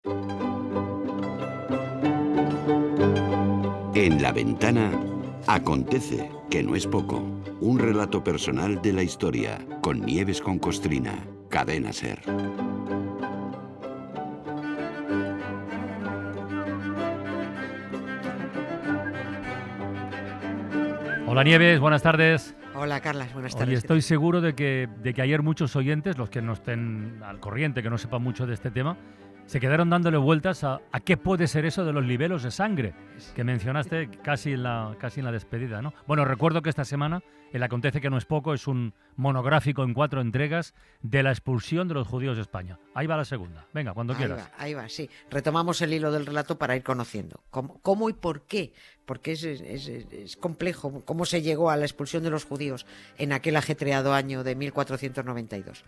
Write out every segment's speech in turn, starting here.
En La Ventana acontece, que no es poco, un relato personal de la historia con Nieves con Costrina, Cadena SER. Hola Nieves, buenas tardes. Hola Carlas, buenas tardes. Oye, estoy seguro de que ayer muchos oyentes, los que no estén al corriente, que no sepan mucho de este tema, se quedaron dándole vueltas a qué puede ser eso de los libelos de sangre, que mencionaste casi en la despedida, ¿no? Bueno, recuerdo que esta semana el Acontece que no es poco es un monográfico en 4 entregas de la expulsión de los judíos de España. Ahí va la segunda. Venga, cuando quieras. Ahí va, sí. Retomamos el hilo del relato para ir conociendo cómo y por qué. Porque es complejo cómo se llegó a la expulsión de los judíos en aquel ajetreado año de 1492.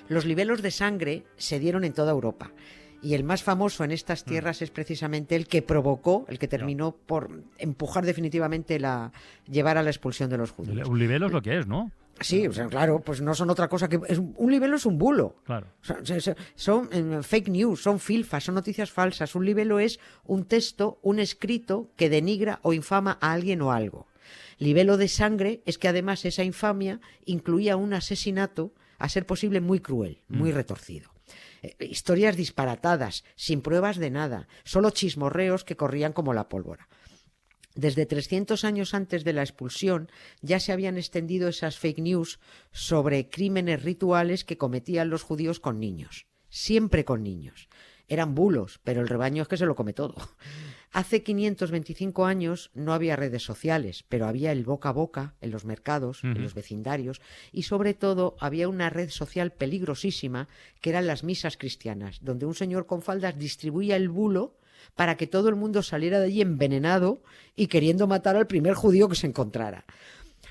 Los libelos de sangre se dieron en toda Europa. Y el más famoso en estas tierras es precisamente el que provocó, el que terminó por empujar definitivamente llevar a la expulsión de los judíos. Un libelo es lo que es, ¿no? Sí, o sea, claro, pues no son otra cosa que... un libelo es un bulo. Claro. Son fake news, son filfas, son noticias falsas. Un libelo es un texto, un escrito que denigra o infama a alguien o algo. Libelo de sangre es que además esa infamia incluía un asesinato, a ser posible muy cruel, muy retorcido. Historias disparatadas, sin pruebas de nada, solo chismorreos que corrían como la pólvora. Desde 300 años antes de la expulsión ya se habían extendido esas fake news sobre crímenes rituales que cometían los judíos con niños, siempre con niños. Eran bulos, pero el rebaño es que se lo come todo. Hace 525 años no había redes sociales, pero había el boca a boca en los mercados, en los vecindarios, y sobre todo había una red social peligrosísima que eran las misas cristianas, donde un señor con faldas distribuía el bulo para que todo el mundo saliera de allí envenenado y queriendo matar al primer judío que se encontrara.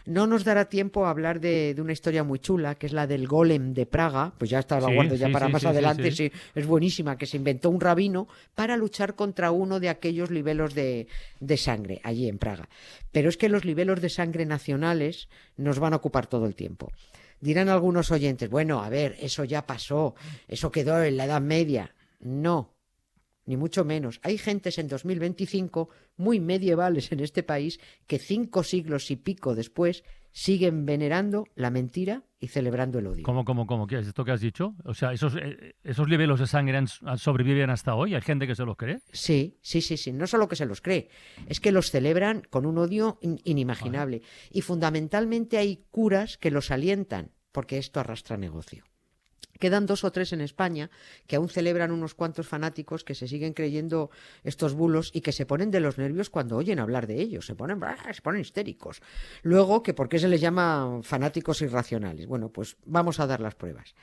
No nos dará tiempo a hablar de una historia muy chula, que es la del golem de Praga, pues ya está, la guardo ya para más adelante, sí, es buenísima, que se inventó un rabino para luchar contra uno de aquellos libelos de sangre allí en Praga. Pero es que los libelos de sangre nacionales nos van a ocupar todo el tiempo. Dirán algunos oyentes, bueno, a ver, eso ya pasó, eso quedó en la Edad Media. No, ni mucho menos. Hay gentes en 2025 muy medievales en este país que 5 siglos y pico después siguen venerando la mentira y celebrando el odio. ¿Cómo? ¿Qué es esto que has dicho? O sea, esos libelos de sangre sobreviven hasta hoy. ¿Hay gente que se los cree? Sí. No solo que se los cree, es que los celebran con un odio inimaginable. Vale. Y fundamentalmente hay curas que los alientan, porque esto arrastra negocio. Quedan 2 o 3 en España que aún celebran unos cuantos fanáticos que se siguen creyendo estos bulos y que se ponen de los nervios cuando oyen hablar de ellos, se ponen histéricos. Luego, que ¿por qué se les llama fanáticos irracionales? Bueno, pues vamos a dar las pruebas.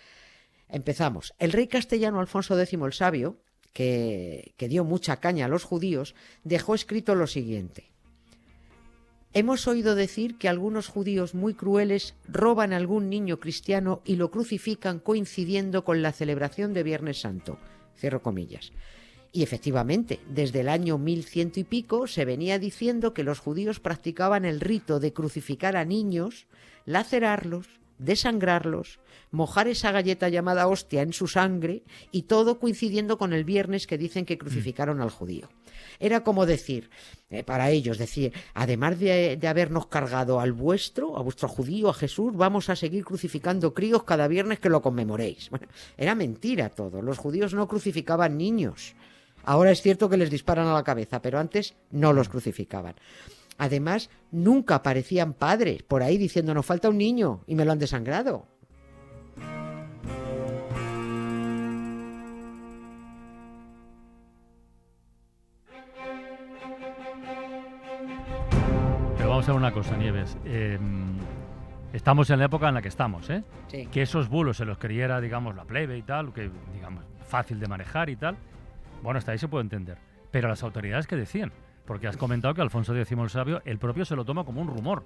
Empezamos. El rey castellano Alfonso X el Sabio, que dio mucha caña a los judíos, dejó escrito lo siguiente. Hemos oído decir que algunos judíos muy crueles roban a algún niño cristiano y lo crucifican coincidiendo con la celebración de Viernes Santo. Cierro comillas. Y efectivamente, desde el año 1100 y pico se venía diciendo que los judíos practicaban el rito de crucificar a niños, lacerarlos, desangrarlos, mojar esa galleta llamada hostia en su sangre y todo coincidiendo con el viernes que dicen que crucificaron al judío. Era como decir, para ellos, además de habernos cargado a vuestro judío, a Jesús, vamos a seguir crucificando críos cada viernes que lo conmemoréis. Bueno, era mentira todo. Los judíos no crucificaban niños. Ahora es cierto que les disparan a la cabeza, pero antes no los crucificaban. Además, nunca aparecían padres por ahí diciendo, nos falta un niño y me lo han desangrado. Pero vamos a ver una cosa, Nieves. Estamos en la época en la que estamos, ¿eh? Sí. Que esos bulos se los creyera, digamos, la plebe y tal, que, digamos, fácil de manejar y tal. Bueno, hasta ahí se puede entender. Pero las autoridades, ¿qué decían? Porque has comentado que Alfonso X el Sabio, el propio se lo toma como un rumor.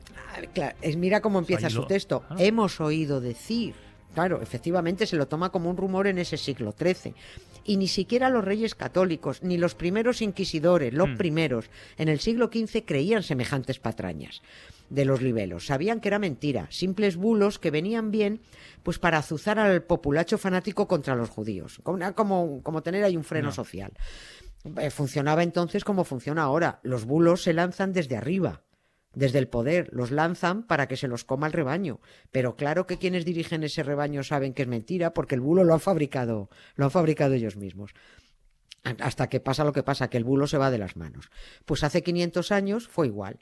Claro, mira cómo empieza su texto. Claro. Hemos oído decir. Claro, efectivamente se lo toma como un rumor en ese siglo XIII. Y ni siquiera los reyes católicos, ni los primeros inquisidores, los primeros, en el siglo XV creían semejantes patrañas de los libelos. Sabían que era mentira, simples bulos que venían bien pues para azuzar al populacho fanático contra los judíos, como tener ahí un freno social. Funcionaba entonces como funciona ahora. Los bulos se lanzan desde arriba, desde el poder, los lanzan para que se los coma el rebaño. Pero claro que quienes dirigen ese rebaño saben que es mentira porque el bulo lo han fabricado ellos mismos. Hasta que pasa lo que pasa, que el bulo se va de las manos. Pues hace 500 años fue igual.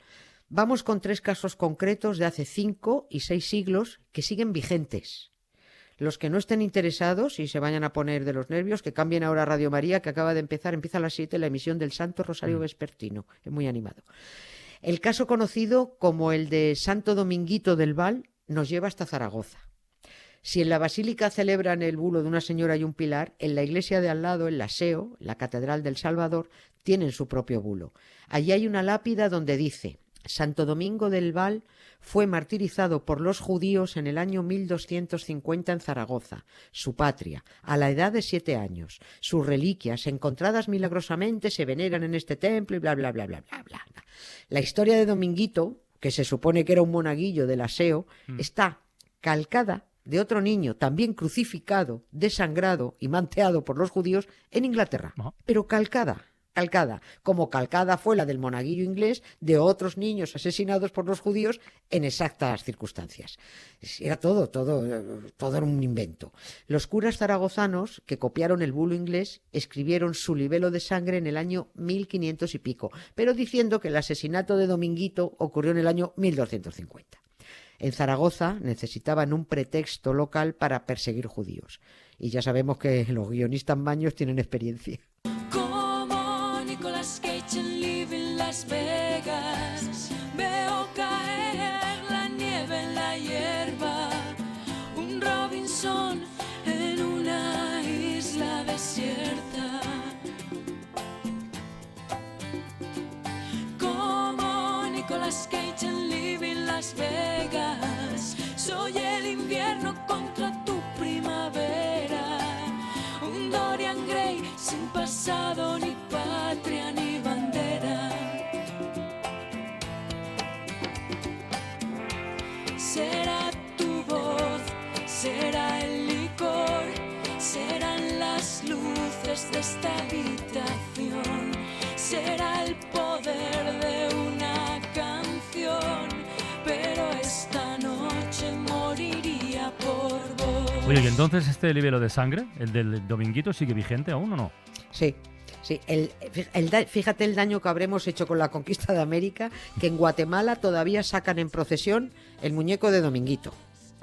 Vamos con 3 casos concretos de hace 5 y 6 siglos que siguen vigentes. Los que no estén interesados y se vayan a poner de los nervios, que cambien ahora a Radio María, que empieza a las 7 la emisión del Santo Rosario Vespertino. Es muy animado. El caso conocido como el de Santo Dominguito del Val nos lleva hasta Zaragoza. Si en la basílica celebran el bulo de una señora y un pilar, en la iglesia de al lado, en la SEO, la Catedral del Salvador, tienen su propio bulo. Allí hay una lápida donde dice: Santo Domingo del Val fue martirizado por los judíos en el año 1250 en Zaragoza, su patria, a la edad de 7 años. Sus reliquias, encontradas milagrosamente, se veneran en este templo y bla, bla, bla, bla, bla, bla. La historia de Dominguito, que se supone que era un monaguillo del aseo, está calcada de otro niño también crucificado, desangrado y manteado por los judíos en Inglaterra, pero calcada, como calcada fue la del monaguillo inglés de otros niños asesinados por los judíos en exactas circunstancias. Era todo era un invento. Los curas zaragozanos que copiaron el bulo inglés escribieron su libelo de sangre en el año 1500 y pico, pero diciendo que el asesinato de Dominguito ocurrió en el año 1250. En Zaragoza necesitaban un pretexto local para perseguir judíos. Y ya sabemos que los guionistas maños tienen experiencia. Las Vegas, veo caer la nieve en la hierba, un Robinson en una isla desierta. Como Nicolas Cage en Living Las Vegas, soy el invierno contra tu primavera, un Dorian Gray sin pasado ni patria ni bandera. Será tu voz, será el licor, serán las luces de esta habitación, será el poder de una canción, pero esta noche moriría por vos. Oye, ¿y entonces este libelo de sangre, el del Dominguito, sigue vigente aún o no? Sí. Sí, fíjate el daño que habremos hecho con la conquista de América, que en Guatemala todavía sacan en procesión el muñeco de Dominguito.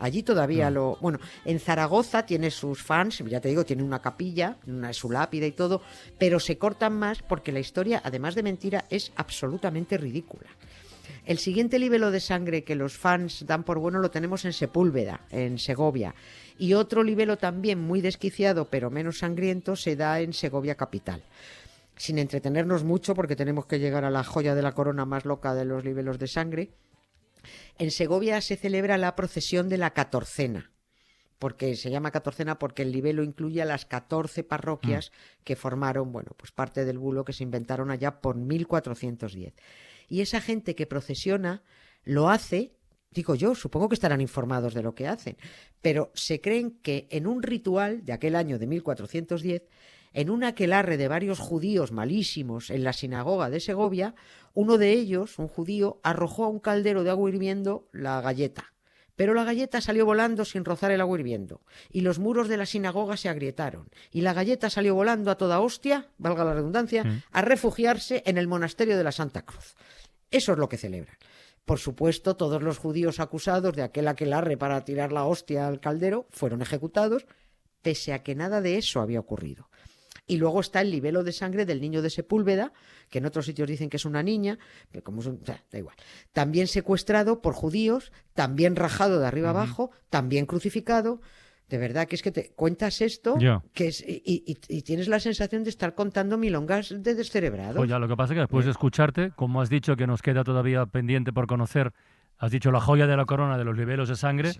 Allí todavía Bueno, en Zaragoza tiene sus fans, ya te digo, tiene una capilla, su lápida y todo, pero se cortan más porque la historia, además de mentira, es absolutamente ridícula. El siguiente libelo de sangre que los fans dan por bueno lo tenemos en Sepúlveda, en Segovia. Y otro libelo también muy desquiciado, pero menos sangriento, se da en Segovia capital. Sin entretenernos mucho, porque tenemos que llegar a la joya de la corona más loca de los libelos de sangre, en Segovia se celebra la procesión de la Catorcena. Porque se llama Catorcena porque el libelo incluye a las 14 parroquias que formaron, bueno, pues parte del bulo que se inventaron allá por 1410. Y esa gente que procesiona lo hace, digo yo, supongo que estarán informados de lo que hacen, pero se creen que en un ritual de aquel año de 1410, en un aquelarre de varios judíos malísimos en la sinagoga de Segovia, uno de ellos, un judío, arrojó a un caldero de agua hirviendo la galleta. Pero la galleta salió volando sin rozar el agua hirviendo, y los muros de la sinagoga se agrietaron, y la galleta salió volando a toda hostia, valga la redundancia, a refugiarse en el monasterio de la Santa Cruz. Eso es lo que celebran. Por supuesto, todos los judíos acusados de aquel aquelarre para tirar la hostia al caldero fueron ejecutados, pese a que nada de eso había ocurrido. Y luego está el libelo de sangre del niño de Sepúlveda, que en otros sitios dicen que es una niña, pero como da igual. También secuestrado por judíos, también rajado de arriba abajo, también crucificado. De verdad que es que te cuentas esto que es, y tienes la sensación de estar contando milongas de descerebrado. Oye, lo que pasa es que después de escucharte, como has dicho que nos queda todavía pendiente por conocer Has dicho la joya de la corona de los libelos de sangre,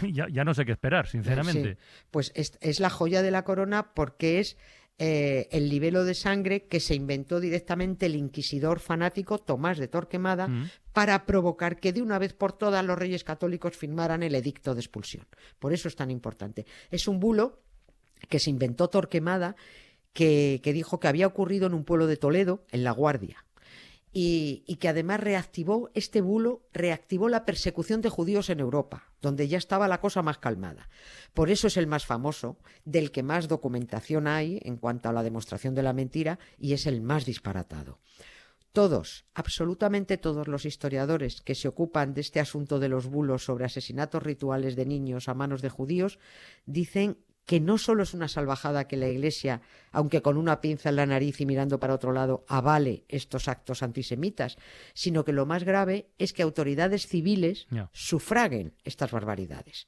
y ya no sé qué esperar, sinceramente. Sí, pues es la joya de la corona porque es el libelo de sangre que se inventó directamente el inquisidor fanático Tomás de Torquemada para provocar que de una vez por todas los reyes católicos firmaran el edicto de expulsión. Por eso es tan importante. Es un bulo que se inventó Torquemada que dijo que había ocurrido en un pueblo de Toledo, en La Guardia. Y que además este bulo reactivó la persecución de judíos en Europa, donde ya estaba la cosa más calmada. Por eso es el más famoso, del que más documentación hay en cuanto a la demostración de la mentira, y es el más disparatado. Todos, absolutamente todos los historiadores que se ocupan de este asunto de los bulos sobre asesinatos rituales de niños a manos de judíos, dicen que no solo es una salvajada que la Iglesia, aunque con una pinza en la nariz y mirando para otro lado, avale estos actos antisemitas, sino que lo más grave es que autoridades civiles sufraguen estas barbaridades.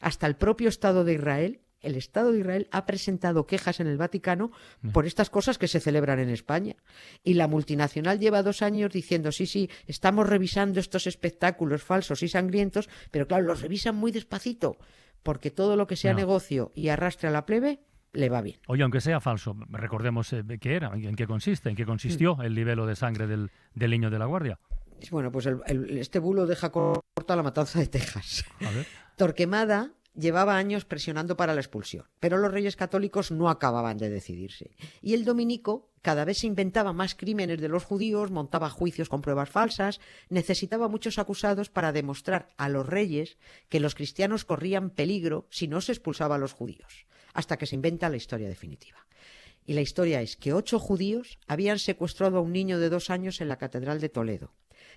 Hasta el propio Estado de Israel, el Estado de Israel ha presentado quejas en el Vaticano por estas cosas que se celebran en España. Y la multinacional lleva 2 años diciendo, sí, estamos revisando estos espectáculos falsos y sangrientos, pero claro, los revisan muy despacito, porque todo lo que sea negocio y arrastre a la plebe le va bien. Oye, aunque sea falso, recordemos qué era, en qué consistió el libelo de sangre del niño de la Guardia. Bueno, pues este bulo deja corta la matanza de Texas. A ver. Torquemada llevaba años presionando para la expulsión, pero los reyes católicos no acababan de decidirse. Y el dominico cada vez se inventaba más crímenes de los judíos, montaba juicios con pruebas falsas, necesitaba muchos acusados para demostrar a los reyes que los cristianos corrían peligro si no se expulsaba a los judíos, hasta que se inventa la historia definitiva. Y la historia es que 8 judíos habían secuestrado a un niño de 2 años en la Catedral de Toledo,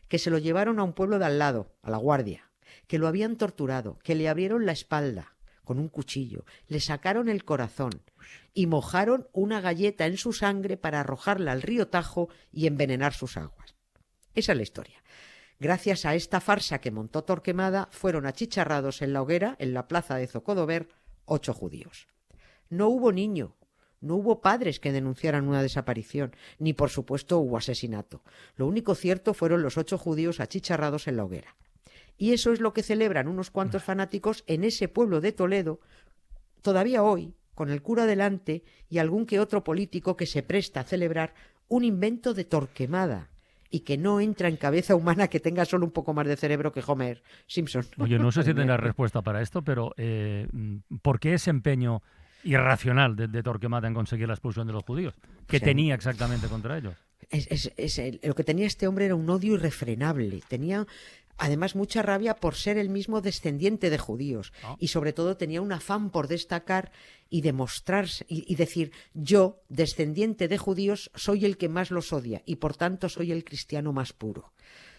que se lo llevaron a un pueblo de al lado, a La Guardia, que lo habían torturado, que le abrieron la espalda con un cuchillo, le sacaron el corazón y mojaron una galleta en su sangre para arrojarla al río Tajo y envenenar sus aguas. Esa es la historia. Gracias a esta farsa que montó Torquemada, fueron achicharrados en la hoguera, en la plaza de Zocodover, 8 judíos. No hubo niño, no hubo padres que denunciaran una desaparición, ni por supuesto hubo asesinato. Lo único cierto fueron los 8 judíos achicharrados en la hoguera. Y eso es lo que celebran unos cuantos fanáticos en ese pueblo de Toledo, todavía hoy, con el cura delante y algún que otro político que se presta a celebrar un invento de Torquemada y que no entra en cabeza humana que tenga solo un poco más de cerebro que Homer Simpson. Oye, no sé si tendrás respuesta para esto, pero ¿por qué ese empeño irracional de Torquemada en conseguir la expulsión de los judíos? ¿Qué tenía exactamente contra ellos? Lo que tenía este hombre era un odio irrefrenable. Tenía además mucha rabia por ser el mismo descendiente de judíos y sobre todo tenía un afán por destacar y demostrarse y decir, yo, descendiente de judíos, soy el que más los odia y por tanto soy el cristiano más puro.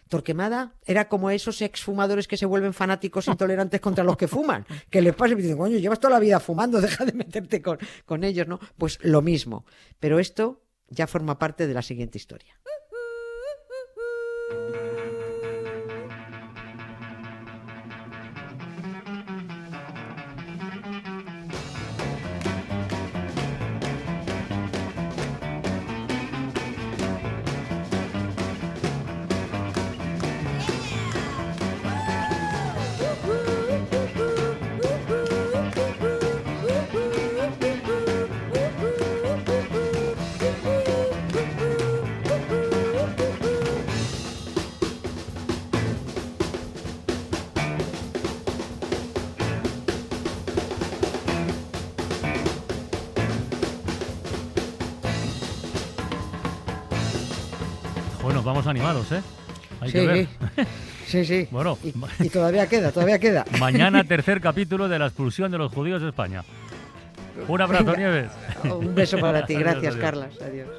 Torquemada era como esos exfumadores que se vuelven fanáticos intolerantes contra los que fuman, que les pasa y dicen, coño, llevas toda la vida fumando, deja de meterte con ellos, ¿no? Pues lo mismo, pero esto ya forma parte de la siguiente historia. Bueno, vamos animados, ¿eh? Hay que ver. Sí. Bueno, y todavía queda. Mañana 3er capítulo de la expulsión de los judíos de España. Un abrazo, Nieves. Un beso para ti. Gracias, Adiós. Carlas. Adiós.